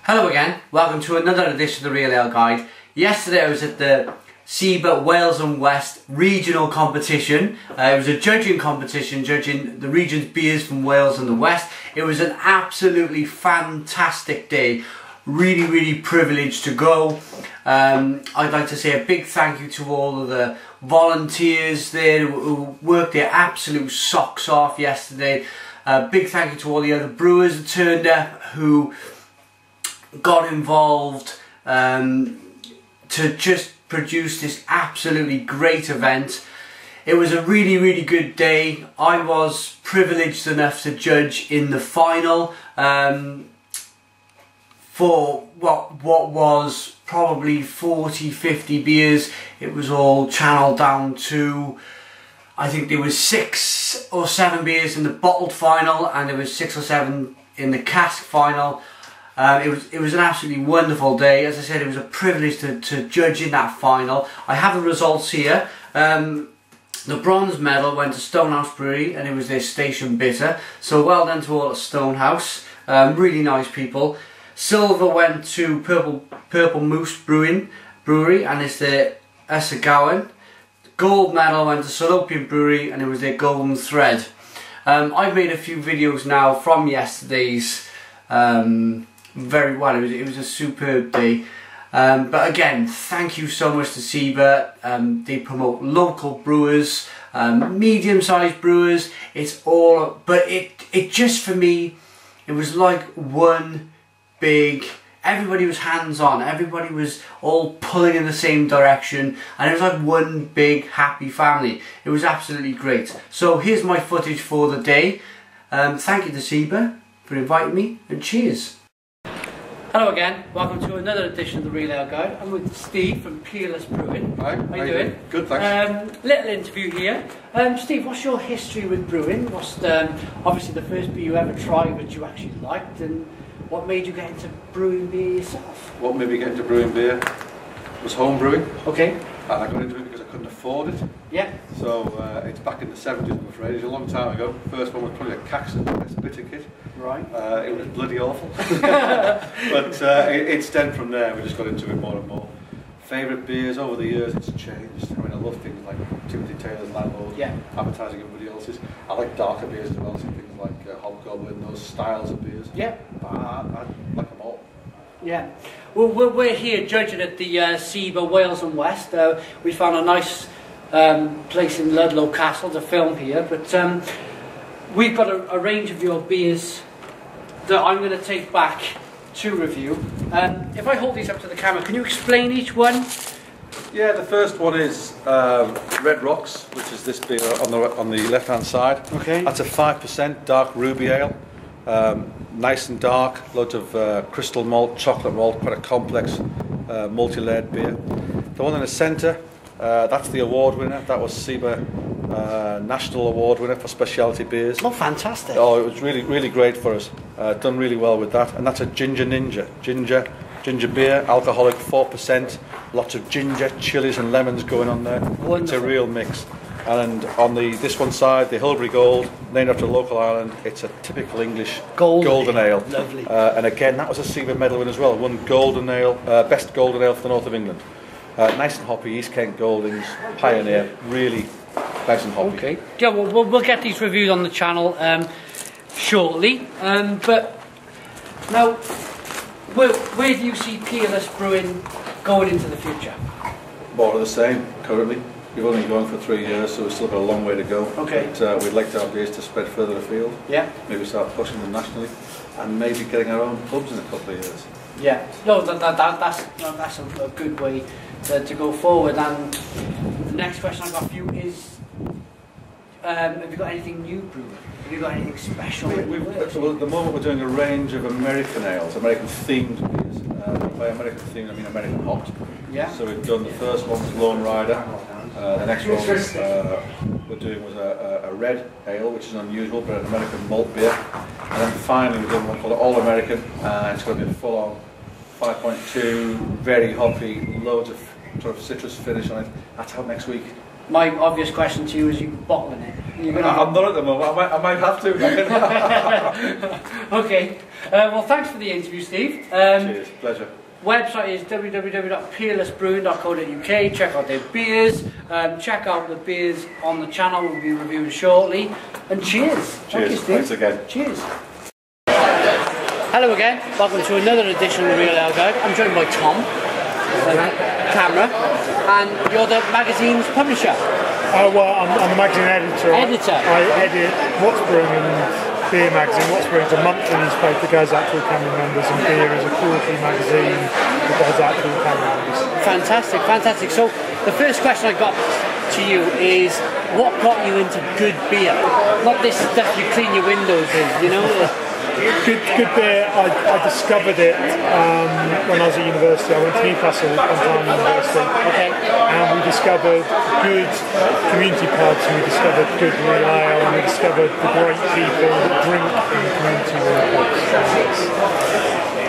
Hello again, welcome to another edition of the Real Ale Guide. Yesterday I was at the SIBA Wales and West regional competition. It was a judging competition, judging the region's beers from Wales and the West. It was an absolutely fantastic day. Really privileged to go. I'd like to say a big thank you to all of the volunteers there who worked their absolute socks off yesterday. Big thank you to all the other brewers that turned up who got involved to just produce this absolutely great event. It was a really good day. I was privileged enough to judge in the final for what was probably 40-50 beers. It was all channeled down to, I think there was 6 or 7 beers in the bottled final, and there was 6 or 7 in the cask final. It was an absolutely wonderful day. As I said, it was a privilege to judge in that final. I have the results here. The bronze medal went to Stonehouse Brewery, and it was their station bitter. So well done to all at Stonehouse. Really nice people. Silver went to Purple Moose Brewery, and it's their Esagawan. Gold medal went to Salopian Brewery, and it was their Golden Thread. I've made a few videos now from yesterday's. Very well, it was a superb day. But again, thank you so much to SIBA. They promote local brewers, medium-sized brewers. It's all, but it just, for me, it was like one big, everybody was hands-on, everybody was all pulling in the same direction, and it was like one big happy family. It was absolutely great. So here's my footage for the day. Thank you to SIBA for inviting me, and cheers. Hello again, welcome to another edition of the Real Ale Guide. I'm with Steve from Peerless Brewing. Hi, how you doing? Good, thanks. Little interview here. Steve, what's your history with brewing? What's obviously the first beer you ever tried which you actually liked, and what made you get into brewing beer yourself? What made me get into brewing beer was home brewing. Okay. And I got into it because I couldn't afford it. Yeah. So it's back in the 70s, I'm afraid. It's a long time ago. First one was probably a Caxton bitter kit. Right. It was bloody awful. But it stemmed from there. We just got into it more and more. Favourite beers over the years, it's changed. I mean, I love things like Timothy Taylor's Landlord, yeah, advertising everybody else's. I like darker beers as well, so things like Hobgoblin, those styles of beers. Yeah. But I like them all. Yeah. Well, we're here judging at the SIBA Wales and West. We found a nice place in Ludlow Castle to film here, but we've got a range of your beers that I'm going to take back to review. If I hold these up to the camera, can you explain each one? Yeah, the first one is Red Rocks, which is this beer on the left hand side. Okay. That's a 5% dark ruby ale. Nice and dark, loads of crystal malt, chocolate malt, quite a complex multi-layered beer. The one in the centre, that's the award winner. That was SIBA National Award winner for specialty beers. Oh, fantastic. Oh, it was really great for us. Done really well with that. And that's a Ginger Ninja. Ginger beer, alcoholic 4%, lots of ginger, chilies and lemons going on there. Wonderful. It's a real mix. And on this one side, the Hilbury Gold, named after a local island, it's a typical English golden ale. Lovely. And again, that was a SIBA medal win as well. Won golden ale, best golden ale for the north of England. Nice and hoppy, East Kent Goldings, Pioneer, really nice and hoppy. Okay. Yeah, we'll get these reviewed on the channel shortly. But now, where do you see Peerless Brewing going into the future? More of the same currently. We've only been going for 3 years, so we've still got a long way to go. Okay. But we'd like our beers to spread further afield. Yeah. Maybe start pushing them nationally, and maybe getting our own pubs in a couple of years. Yeah. No, that's a good way to go forward. And the next question I've got for you is, have you got anything new brewing? Have you got anything special? Well, at the moment we're doing a range of American ales, American themed beers. By American themed, I mean American hopped. Yeah. So we've done the first one was Lone Rider. The next one we're doing was a red ale, which is unusual, but an American malt beer. And then finally we've done one called All American, and it's going to be a full-on 5.2, very hoppy, loads of sort of citrus finish on it. That's out next week. my obvious question to you is, you bottling it? I'm not at the moment. I might have to. Okay. Well, thanks for the interview, Steve. Cheers. Pleasure. Website is www.peerlessbrewing.co.uk. Check out their beers. Check out the beers on the channel. We'll be reviewing shortly. And cheers. Cheers. Thank you, Steve. Thanks again. Cheers. Hello again. Welcome to another edition of the Real Ale Guide. I'm joined by Tom, Camra, and you're the magazine's publisher. Well, I'm the magazine editor. I edit What's Brewing and Beer magazine. What's Brewing is a monthly newspaper that goes out to all Camra members, and Beer is a quarterly magazine that goes out to all Camra members. Fantastic, fantastic. So the first question I got to you is, what got you into good beer? Not this stuff you clean your windows in, you know? Good beer, I discovered it when I was at university. I went to Newcastle University, and we discovered good community pubs, and we discovered good real ale, and we discovered the great people that drink in the community real pubs.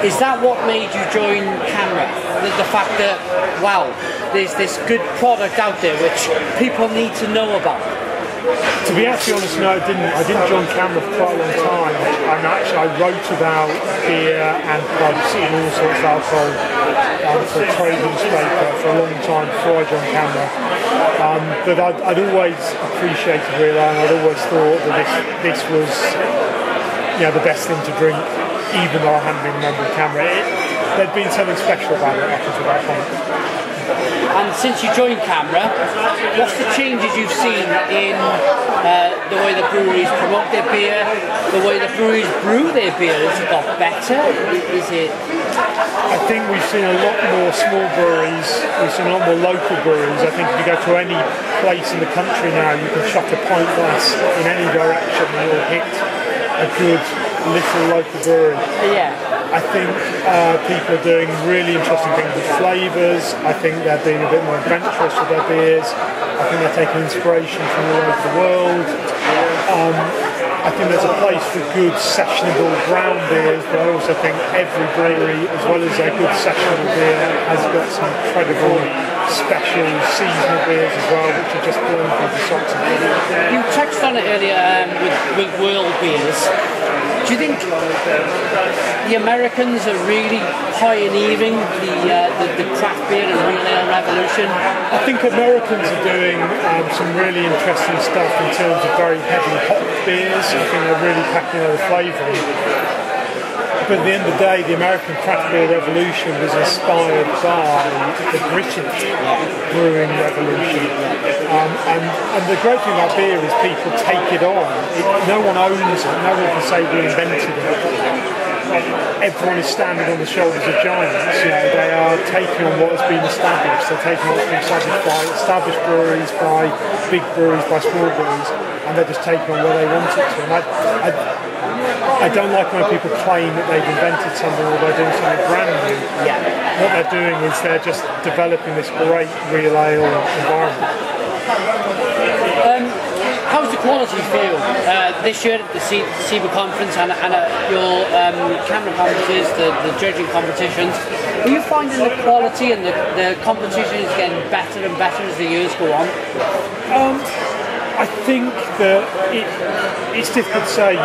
Is that what made you join Camra? The fact that, wow, there's this good product out there which people need to know about? To be actually honest, no, I didn't join Camra for quite a long time. And actually, I wrote about beer and pubs and all sorts of alcohol for a trade newspaper for a long time before I joined Camra. But I'd always appreciated real ale, and I'd always thought that this was, the best thing to drink, even though I hadn't been a member of Camra. There'd been something special about it up until that point. And since you joined Camra, what's the changes you've seen in the way the breweries promote their beer, the way the breweries brew their beer? Has it got better? Is it? I think we've seen a lot more small breweries, we've seen a lot more local breweries. I think if you go to any place in the country now, you can chuck a pint glass in any direction and you'll hit a good little local brewery. Yeah. I think people are doing really interesting things with flavours. I think they're being a bit more adventurous with their beers. I think they're taking inspiration from all over the world. I think there's a place for good sessionable brown beers, but I also think every brewery, as well as their good sessionable beer, has got some incredible special seasonal beers as well, which are just blown through the socks. You touched on it earlier with world beers. Do you think the Americans are really pioneering the craft beer and real ale revolution? I think Americans are doing some really interesting stuff in terms of very heavily hopped beers. I think they're really packing over flavour. But at the end of the day, the American craft beer revolution was inspired by the British brewing revolution. And the great thing about beer is people take it on. No one owns it, no one can say we invented it. Everyone is standing on the shoulders of giants. They are taking on what has been established. They're taking on what's been established by established breweries, by big breweries, by small breweries, and they're just taking on what they want it to. And I don't like when people claim that they've invented something or they're doing something brand new. Yeah. What they're doing is they're just developing this great real ale environment. How's the quality feel this year at the SIBA conference and your Camra conferences, the judging competitions? Are you finding the quality and the competition is getting better and better as the years go on? I think that it's difficult to say.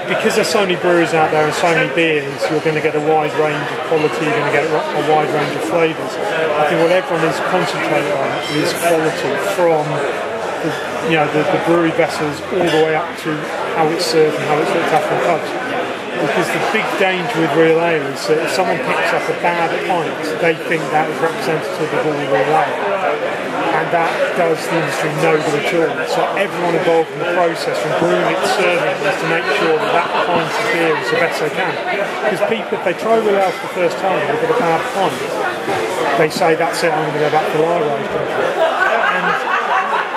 Because there's so many breweries out there and so many beers, you're going to get a wide range of quality, you're going to get a wide range of flavours. I think what everyone is concentrating on is quality, from the brewery vessels all the way up to how it's served and how it's looked after in pubs. Because the big danger with real ale is that if someone picks up a bad pint, they think that is representative of all real ale. And that does the industry no good at all. So everyone involved in the process, from brewing it to serving, is to make sure that pint of beer is the best they can. Because people, if they try real ale for the first time and they've got a bad pint, they say, that's it, I'm going to go back to Lyra. And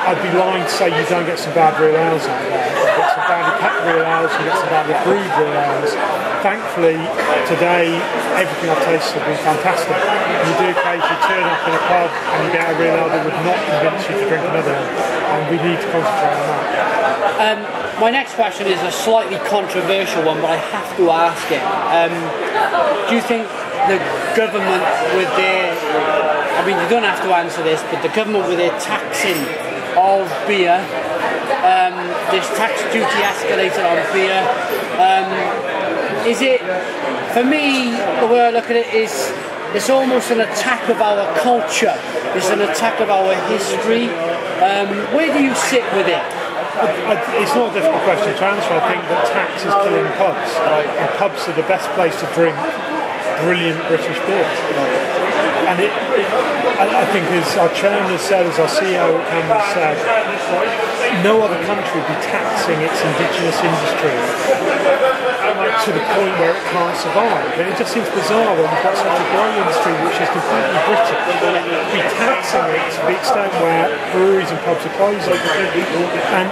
I'd be lying to say you don't get some bad real ales out there. You get some badly packed real ales, you get some badly brewed real ales. Thankfully, today, everything I've tasted has been fantastic. You do occasionally turn up in a pub and you get a real ale that would not convince you to drink another one, and we need to concentrate on that. My next question is a slightly controversial one, but I have to ask it. Do you think the government with their, I mean, you don't have to answer this, but the government with their taxing of beer. This tax duty escalated on beer. Is it, for me, the way I look at it is, it's almost an attack of our culture. It's an attack of our history. Where do you sit with it? It's not a difficult question to answer. I think that tax is killing pubs. And pubs are the best place to drink brilliant British beers. And I think, as our chairman has said, as our CEO at Camra said, no other country would be taxing its indigenous industry to the point where it can't survive. And it just seems bizarre when we've got such a growing industry which is completely British, be taxing it to the extent where breweries and pubs are closing. And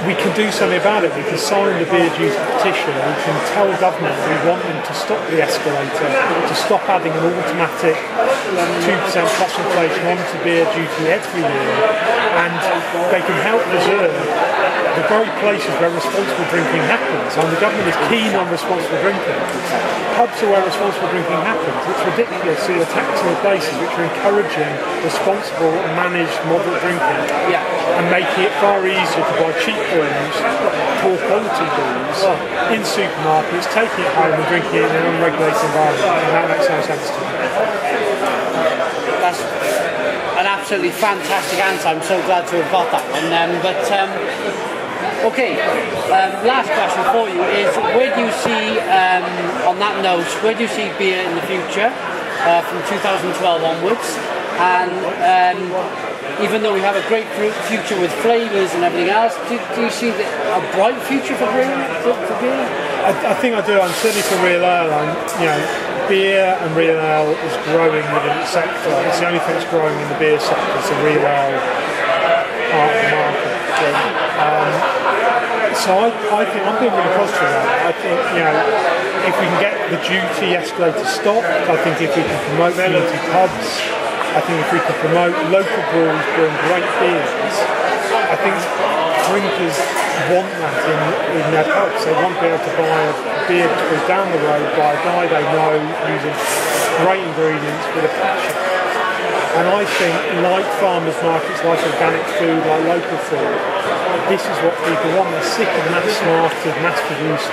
we can do something about it. We can sign the beer duty petition. We can tell government we want them to stop the escalator, to stop adding an automatic 2% plus inflation onto beer duty every year, and they can help preserve the very places where responsible drinking happens. And the government is keen on responsible drinking. Pubs are where responsible drinking happens. It's ridiculous to see taxing the places which are encouraging responsible, managed, moderate drinking, and making it far easier to buy cheap booze, poor quality booze, in supermarkets, taking it home and drinking it in an unregulated environment. And that makes no sense to me. That's an absolutely fantastic answer. I'm so glad to have got that one. Last question for you is, where do you see, on that note, where do you see beer in the future from 2012 onwards? And even though we have a great future with flavours and everything else, do you see a bright future for beer? I think I do. I'm certainly for real ale. Beer and real ale is growing within the sector. It's the only thing that's growing in the beer sector. It's the real ale part of the market. So I think I'm being really positive about it. I think if we can get the duty escalator stopped, I think if we can promote community pubs, I think if we can promote local breweries brewing great beers, I think drinkers want that in their pubs. They want to be able to buy a beer that goes down the road by a guy they know using great ingredients with a passion. And I think, like farmers markets, like organic food, like local food, this is what people want. They're sick of mass-marketed, mass-produced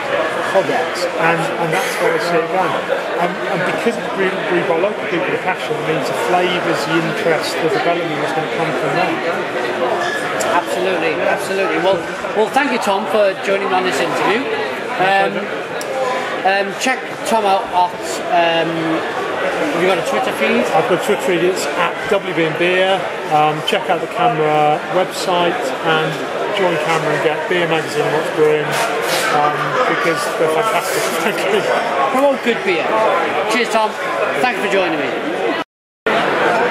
products, and that's where I see it going. And because it's brewed by local people with a passion, it means the flavours, the interest, the development is going to come from them. Absolutely, absolutely. Well, thank you, Tom, for joining me on this interview. Check Tom out at. Have you got a Twitter feed? I've got a Twitter feed. It's at WB&Beer. Check out the Camra website and join Camra and get Beer Magazine and What's Brewing because they're fantastic. Thank you. Promote good beer. Cheers, Tom. Thanks for joining me.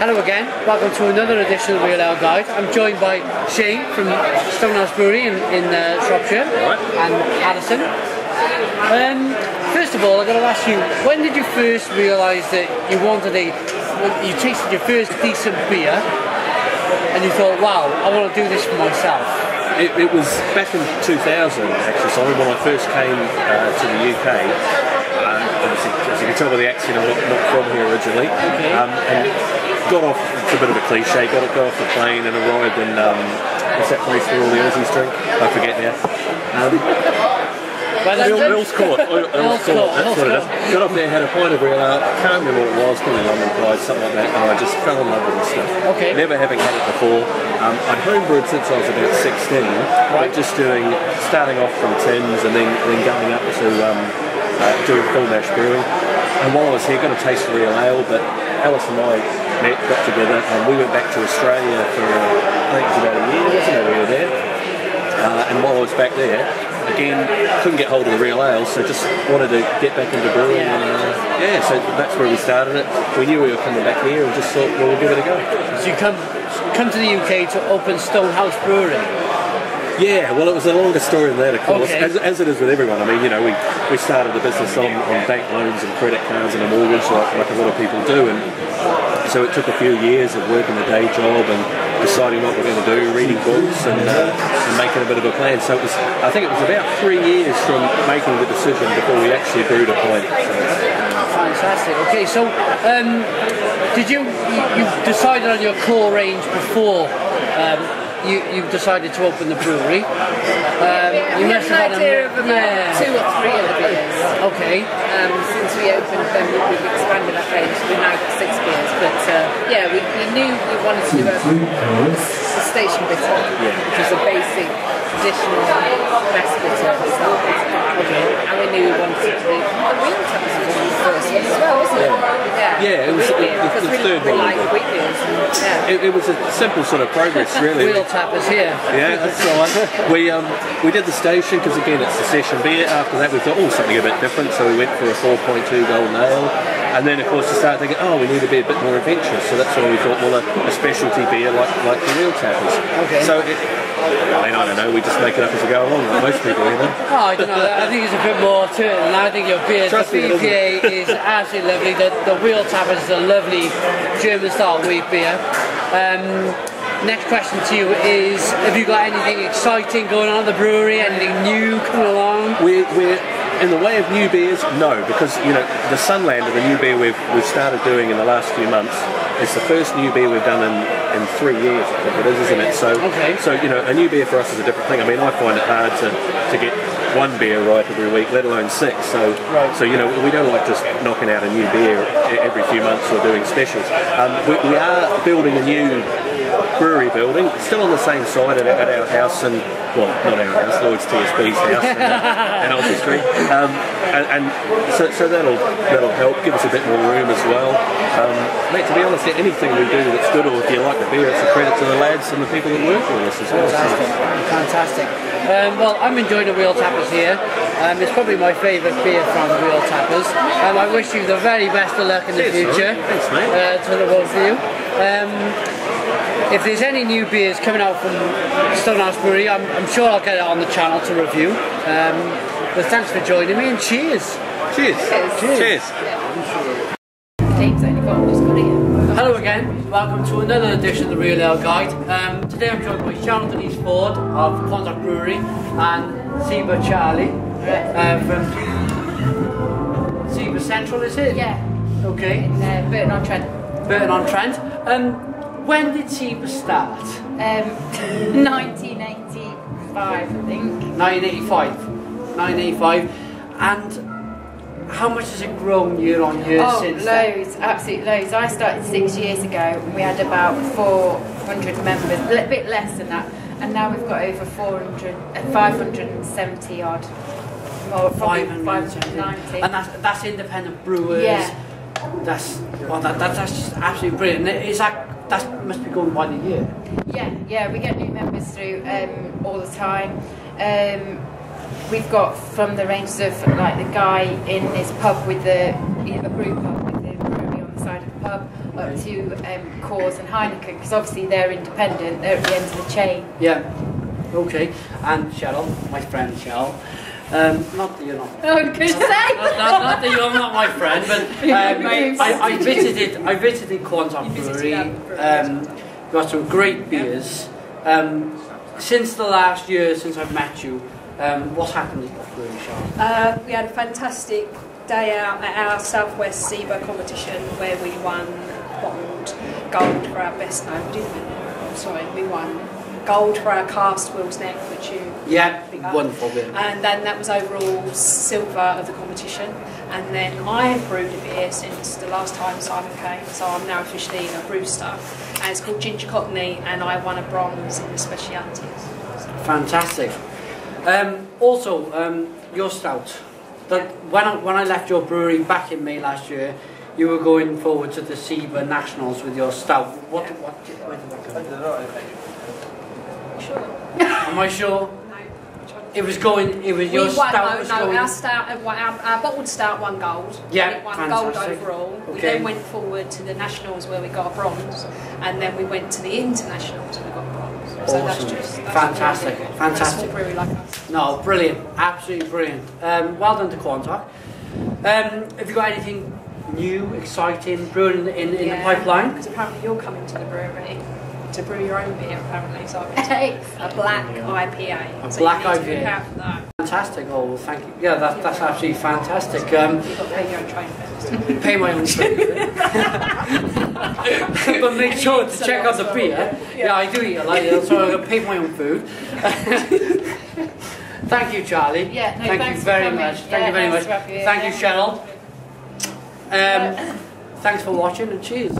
Hello again. Welcome to another edition of the Real Ale Guide. I'm joined by Shane from Stonehouse Brewery in Shropshire and Addison. First of all, I've got to ask you, when did you first realise that you you tasted your first decent beer and you thought, wow, I want to do this for myself? It was back in 2000 actually, so when I first came to the UK, as you can tell by the accent, I'm not from here originally, and got off, it's a bit of a cliche, got off the plane and arrived in, what's that place where all the Aussies drink? I forget now. Earl's Court, that's what it is. Got up there, had a pint of real ale, I can't remember what it was, probably London Pride, something like that, and I just fell in love with this stuff. Never having had it before. I'd homebrewed since I was about 16, just starting off from tins and then going up to doing full mash brewing. And while I was here, got a taste of real ale, but Alice and I got together and we went back to Australia for, I think it was about a year, wasn't it, we were there. And while I was back there, again, couldn't get hold of the real ale, so just wanted to get back into brewing. And, so that's where we started it. We knew we were coming back here and just thought, well, we'll give it a go. So you come to the UK to open Stonehouse Brewery? Yeah, well, it was a longer story than that, of course, as it is with everyone. I mean, we started the business on bank loans and credit cards and a mortgage like a lot of people do, and so it took a few years of working a day job and deciding what we're going to do, reading books and making a bit of a plan. So I think it was about 3 years from making the decision before we actually brewed a pint. Fantastic. Okay, so did you decided on your core range before you've decided to open the brewery. We had an idea of about 2 or 3 of the beers. Okay. Since we opened them, we've expanded our range. We've now got 6 beers. But yeah, we knew we wanted to do a station bitter, which is a basic, traditional mass bitter style bitter. Okay. And we knew we wanted to do the wheel taps was one of the first ones as well, wasn't it? Yeah, it was the third one. Like wheat beers. It was a simple sort of progress, really. Wheel tappers here. Yeah, that's right. We did the station because again it's a session beer. After that we thought, something a bit different, so we went for a 4.2 golden ale. And then of course we started thinking, we need to be a bit more adventurous. So that's why we thought, well, a specialty beer like the Wheel Tappers. Okay. So I don't know, we just make it up as we go along, like most people, you know. I don't know, I think there's a bit more to it, and I think your beer, the BPA is absolutely lovely. The Wheel Tappers is a lovely German style wheat beer. Next question to you is, have you got anything exciting going on at the brewery? Anything new coming along? We're in the way of new beers, no, because the Sunlander, the new beer we've started doing in the last few months, it's the first new beer we've done in 3 years, I think it is, isn't it? So a new beer for us is a different thing. I mean, I find it hard to get one beer right every week, let alone 6. So we don't like just knocking out a new beer every few months or doing specials. We are building a new brewery building, still on the same site at our house, and well, not our house, Lloyd's TSB's house in Alpha Street, so that'll help give us a bit more room as well. Mate, to be honest, anything we do that's good, or if you like the beer, it's a credit to the lads and the people that work with us as well. Fantastic. Well, I'm enjoying the Wheel Tappers here. It's probably my favourite beer from the Wheel Tappers. I wish you the very best of luck in the future. Thanks, mate. To the both of you. If there's any new beers coming out from Stonehouse Brewery, I'm sure I'll get it on the channel to review. But thanks for joining me, and cheers. Cheers. Cheers. Hello again, welcome to another edition of the Real Ale Guide. Today I'm joined by Sharon Denise Ford of Quantock Brewery and SIBA Charlie from SIBA Central, is it? Yeah. Okay. In Burton-on-Trent. Burton-on-Trent. When did SIBA start? 1985, I think. 1985. And how much has it grown year on year since loads, absolutely loads. I started 6 years ago and we had about 400 members, a bit less than that. And now we've got over 570 odd. More, 590. And that's independent brewers. Yeah. That's just absolutely brilliant. That must be going by the year. Yeah, we get new members through all the time. We've got from the ranges of like the guy in his pub with a brew pub with the brewery on the side of the pub, up to Coors and Heineken, because obviously they're independent, they're at the end of the chain. Yeah, okay. And Cheryl, my friend Cheryl. Not that you're not. Oh, good say. Not that you're not my friend, but I visited Quantock Brewery. Got some great beers. Since the last year, since I've met you, what's happened at the brewery, Charlotte? We had a fantastic day out at our Southwest SIBA competition where we won gold for our best. No, we didn't win. Sorry, we won gold for our cast Will's Neck, which you pick up. Wonderful beer. And then that was overall silver of the competition. And then I have brewed a beer since the last time Simon came, so I'm now officially a brewster. And it's called Ginger Cockney, and I won a bronze in the specialities. Fantastic. Also, your stout. When I left your brewery back in May last year, you were going forward to the SIBA Nationals with your stout. Where did that go? Sure. Am I sure? It was your stout was going... Our bottled stout won gold. Yeah, it won fantastic. gold overall. Okay. We then went forward to the nationals where we got a bronze, and then we went to the internationals and we got a bronze. So awesome. that's fantastic. Really Fantastic. a small brewery like us. No, brilliant. Absolutely brilliant. Well done to Quantock. Have you got anything new, exciting brewing in the pipeline? Because apparently you're coming to the brewery to brew your own beer, apparently. So a black IPA. A black IPA. To look out for that. Fantastic. Oh, well, thank you. Yeah, that's absolutely fantastic. You've got to pay your own train fare. Pay my own train fare. but make sure to check out the beer. Yeah, I do eat a lot, so I can pay for my own food. Thank you, Charlie. Yeah, no, thank you very much. Thank you very much. Thank you, Cheryl. Thanks for watching and cheers.